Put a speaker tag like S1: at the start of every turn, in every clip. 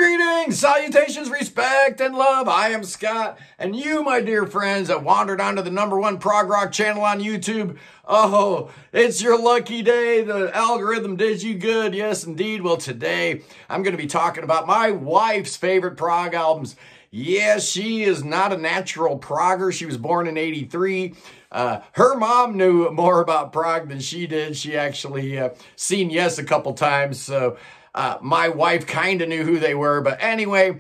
S1: Greetings, salutations, respect, and love. I am Scott, and you, my dear friends, have wandered onto the #1 prog rock channel on YouTube. Oh, it's your lucky day. The algorithm did you good. Yes, indeed. Well, today, I'm going to be talking about my wife's favorite prog albums. Yes, she is not a natural progger. She was born in '83. Her mom knew more about prog than she did. She actually seen Yes a couple times, so my wife kind of knew who they were. But anyway,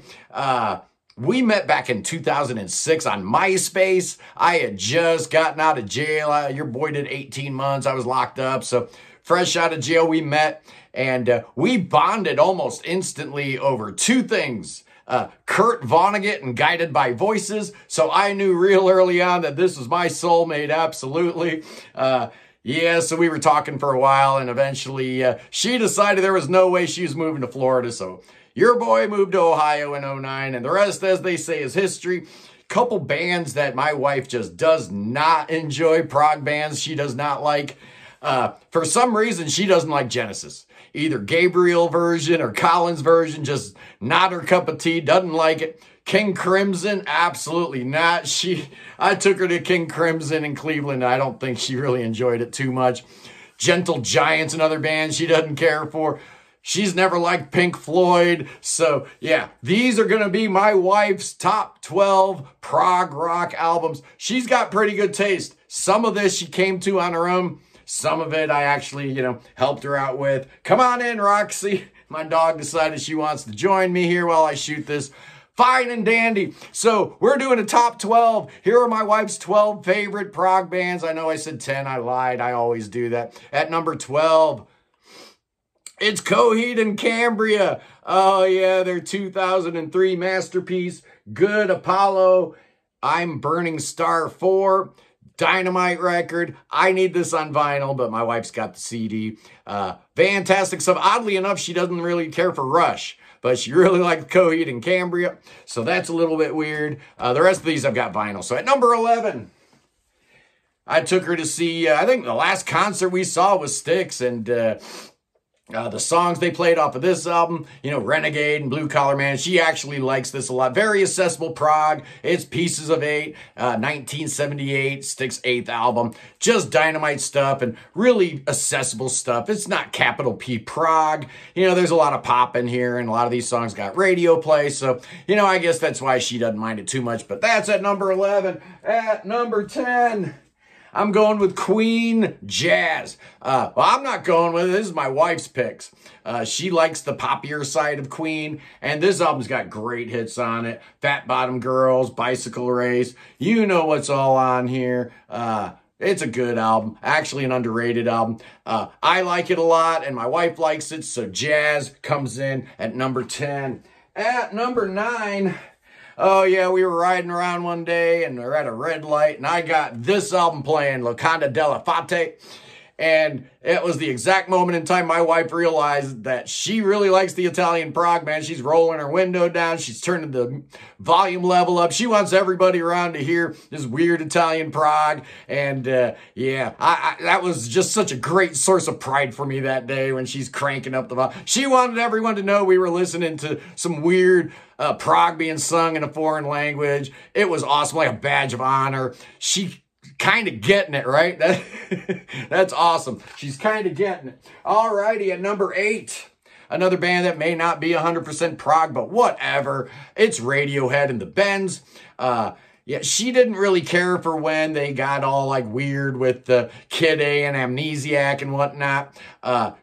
S1: we met back in 2006 on MySpace. I had just gotten out of jail. Your boy did 18 months. I was locked up, so fresh out of jail, we met, and we bonded almost instantly over two things. Kurt Vonnegut and Guided by Voices. So I knew real early on that this was my soulmate, absolutely. Yeah, so we were talking for a while, and eventually she decided there was no way she was moving to Florida. So your boy moved to Ohio in '09, and the rest, as they say, is history. Couple bands that my wife just does not enjoy, prog bands she does not like. For some reason, she doesn't like Genesis. Either Gabriel version or Collins version, just not her cup of tea, doesn't like it. King Crimson, absolutely not. I took her to King Crimson in Cleveland. I don't think she really enjoyed it too much. Gentle Giants, another band she doesn't care for. She's never liked Pink Floyd. So yeah, these are going to be my wife's top 12 prog rock albums. She's got pretty good taste. Some of this she came to on her own. Some of it I actually, helped her out with. Come on in, Roxy. My dog decided she wants to join me here while I shoot this. Fine and dandy. So we're doing a top 12. Here are my wife's 12 favorite prog bands. I know I said 10. I lied. I always do that. At number 12, it's Coheed and Cambria. Oh, yeah, their 2003 masterpiece, Good Apollo, I'm Burning Star 4. Dynamite record. I need this on vinyl, but my wife's got the CD. Fantastic stuff. Oddly enough, she doesn't really care for Rush, but she really liked Coheed and Cambria, so that's a little bit weird. The rest of these I've got vinyl. So at number 11, I took her to see, I think the last concert we saw was Styx, and the songs they played off of this album, Renegade and Blue Collar Man, she actually likes this a lot. Very accessible prog. It's Pieces of Eight, 1978, Styx 8th album. Just dynamite stuff and really accessible stuff. It's not capital P prog. There's a lot of pop in here, and a lot of these songs got radio play. So, I guess that's why she doesn't mind it too much. But that's at number 11. At number 10... I'm going with Queen Jazz. Well, I'm not going with it. This is my wife's picks. She likes the poppier side of Queen, and this album's got great hits on it. Fat Bottom Girls, Bicycle Race. You know what's all on here. It's a good album. Actually, an underrated album. I like it a lot, and my wife likes it, so Jazz comes in at number 10. At number 9... oh, yeah, we were riding around one day, and we're at a red light, and I got this album playing, Locanda della Fate, and it was the exact moment in time my wife realized that she really likes the Italian prog, man. She's rolling her window down. She's turning the volume level up. She wants everybody around to hear this weird Italian prog, and yeah, that was just such a great source of pride for me that day when she's cranking up the volume. She wanted everyone to know we were listening to some weird prog being sung in a foreign language. It was awesome, like a badge of honor. She kind of getting it, right? That's awesome. She's kind of getting it. Alrighty, at number 8, another band that may not be 100% prog, but whatever. It's Radiohead and the Bends. Yeah, she didn't really care for when they got all like weird with the Kid A and Amnesiac and whatnot.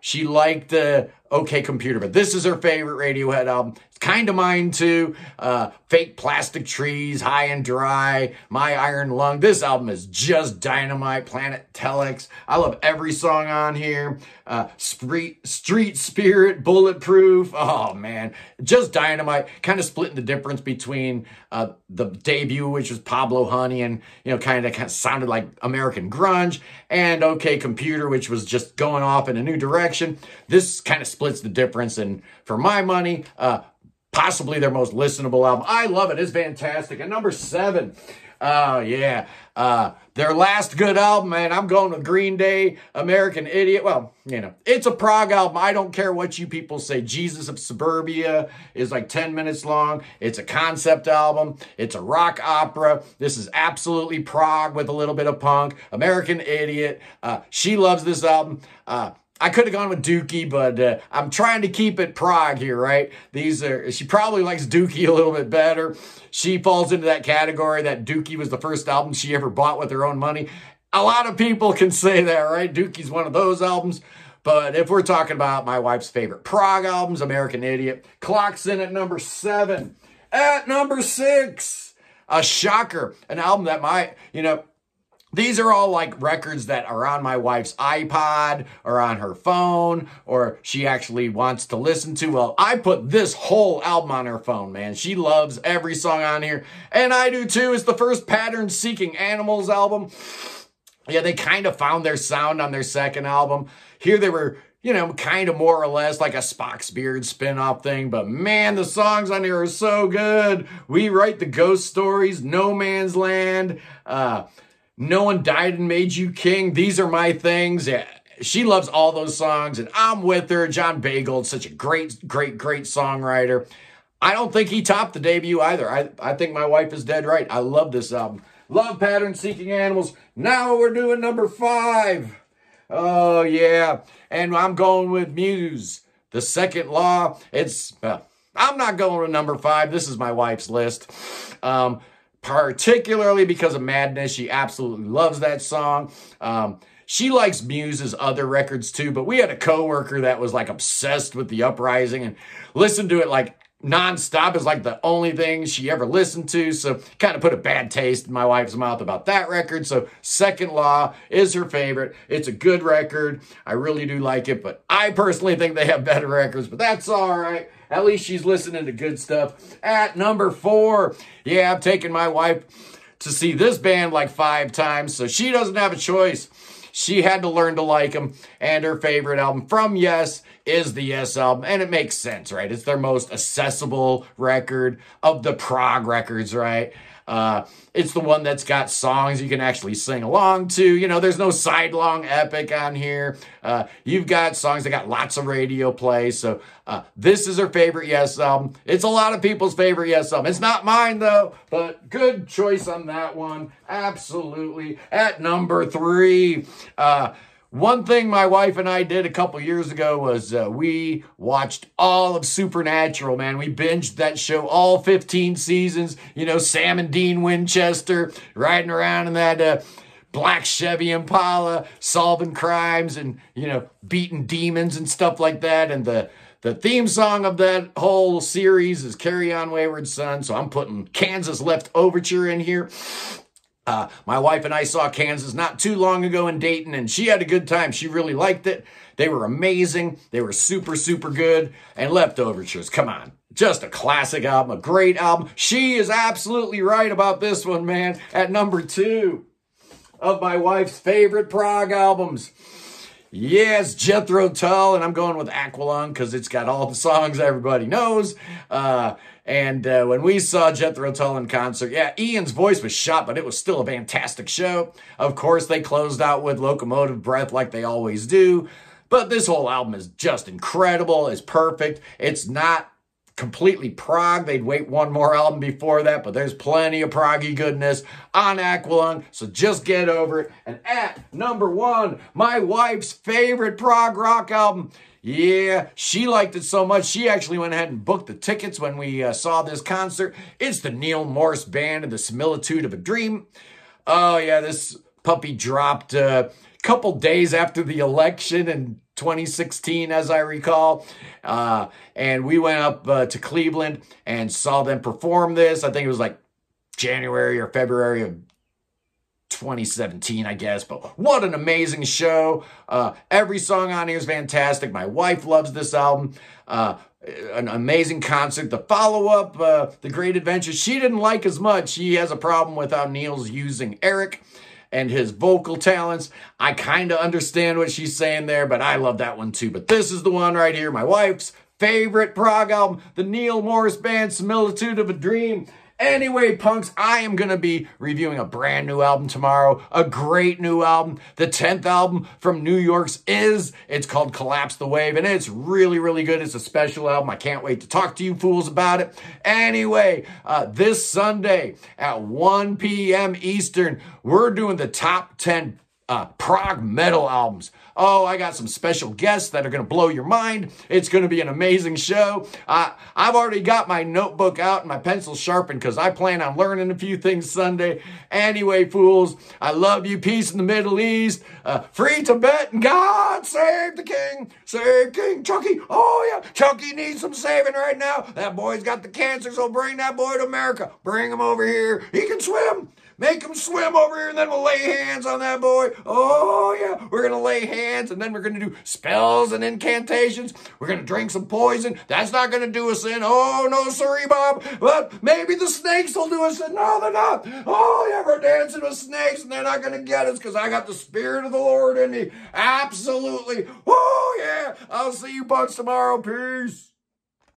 S1: She liked the OK Computer, but this is her favorite Radiohead album. It's kind of mine too. Fake Plastic Trees, High and Dry, My Iron Lung. This album is just dynamite. Planet Telex. I love every song on here. Street Spirit, Bulletproof. Oh man, just dynamite. Kind of splitting the difference between the debut, which was Pablo Honey, and kind of sounded like American grunge, and OK Computer, which was just going off in a new direction. This kind of splits the difference, and for my money, possibly their most listenable album. I love it. It's fantastic. At number 7, Oh, yeah. Their last good album, man, I'm going with Green Day, American Idiot. Well, you know, it's a prog album. I don't care what you people say. Jesus of Suburbia is like 10 minutes long. It's a concept album. It's a rock opera. This is absolutely prog with a little bit of punk. American Idiot. She loves this album. I could have gone with Dookie, but I'm trying to keep it prog here, right? She probably likes Dookie a little bit better. She falls into that category that Dookie was the first album she ever bought with her own money. A lot of people can say that, right? Dookie's one of those albums. But if we're talking about my wife's favorite prog albums, American Idiot clocks in at number 7. At number 6, a shocker, an album that these are all like records that are on my wife's iPod or on her phone, or she actually wants to listen to. Well, I put this whole album on her phone, man. She loves every song on here, and I do too. It's the first Pattern Seeking Animals album. Yeah, they kind of found their sound on their second album. Here they were, kind of more or less like a Spock's Beard spin-off thing. But man, the songs on here are so good. We Write the Ghost Stories, No Man's Land, No One Died and Made You King. These are my things. Yeah, she loves all those songs, and I'm with her. John Baygold's such a great, great, great songwriter. I don't think he topped the debut either. I think my wife is dead right. I love this album. Love Pattern Seeking Animals. Now we're doing number 5. Oh, yeah. And I'm going with Muse. The Second Law. I'm not going with number 5. This is my wife's list. Particularly because of Madness. She absolutely loves that song. She likes Muse's other records too, but we had a coworker that was like obsessed with The Uprising and listened to it like nonstop. Is like the only thing she ever listened to, so kind of put a bad taste in my wife's mouth about that record. So Second Law is her favorite. It's a good record. I really do like it, but I personally think they have better records, but that's all right. At least she's listening to good stuff. At number 4, yeah, I've taken my wife to see this band like 5 times, so she doesn't have a choice. She had to learn to like them, and her favorite album from Yes is the Yes album, and it makes sense, right? It's their most accessible record of the prog records, right? It's the one that's got songs you can actually sing along to. There's no sidelong epic on here. You've got songs that got lots of radio play. So this is her favorite Yes album. It's a lot of people's favorite Yes album. It's not mine, though, but good choice on that one. Absolutely. At number 3, one thing my wife and I did a couple years ago was we watched all of Supernatural, man. We binged that show, all 15 seasons. Sam and Dean Winchester riding around in that black Chevy Impala, solving crimes and, beating demons and stuff like that. And the theme song of that whole series is Carry On Wayward Son. So I'm putting Kansas Left Overture in here. My wife and I saw Kansas not too long ago in Dayton, and she had a good time. She really liked it. They were amazing. They were super, super good. And Left Overtures, come on. Just a classic album, a great album. She is absolutely right about this one, man. At number 2 of my wife's favorite prog albums. Yes, Jethro Tull, and I'm going with Aqualung because it's got all the songs everybody knows. And when we saw Jethro Tull in concert, yeah, Ian's voice was shot, but it was still a fantastic show. Of course, they closed out with Locomotive Breath like they always do. But this whole album is just incredible. It's perfect. It's not completely prog. They'd wait one more album before that, but there's plenty of proggy goodness on Aqualung, so just get over it. And at number 1, my wife's favorite prog rock album. Yeah, she liked it so much, she actually went ahead and booked the tickets when we saw this concert. It's the Neil Morse Band and the Similitude of a Dream. Oh, yeah, this puppy dropped a couple days after the election in 2016, as I recall. And we went up to Cleveland and saw them perform this. I think it was like January or February of 2017, I guess, but what an amazing show. Every song on here is fantastic. My wife loves this album. An amazing concert. The follow-up, The Great Adventure, she didn't like as much. She has a problem with how Neil's using Eric and his vocal talents. I kind of understand what she's saying there, but I love that one too. But this is the one right here, my wife's favorite prog album, the Neil Morse Band, Similitude of a Dream. Anyway, punks, I am going to be reviewing a brand new album tomorrow, a great new album. The 10th album from New York's Is. It's called Collapse the Wave, and it's really, really good. It's a special album. I can't wait to talk to you fools about it. Anyway, this Sunday at 1 p.m. Eastern, we're doing the top 10 prog metal albums. Oh, I got some special guests that are going to blow your mind. It's going to be an amazing show. I've already got my notebook out and my pencil sharpened because I plan on learning a few things Sunday. Anyway, fools, I love you. Peace in the Middle East. Free Tibet and God save the king. Save King Chucky. Oh, yeah. Chucky needs some saving right now. That boy's got the cancer, so bring that boy to America. Bring him over here. He can swim. Make him swim over here, and then we'll lay hands on that boy. Oh, yeah. We're going to lay hands, and then we're going to do spells and incantations. We're going to drink some poison. That's not going to do us in. Oh, no, sorry, Bob. But maybe the snakes will do us in. No, they're not. Oh, yeah, we're dancing with snakes, and they're not going to get us because I got the Spirit of the Lord in me. Absolutely. Oh, yeah. I'll see you bugs tomorrow. Peace.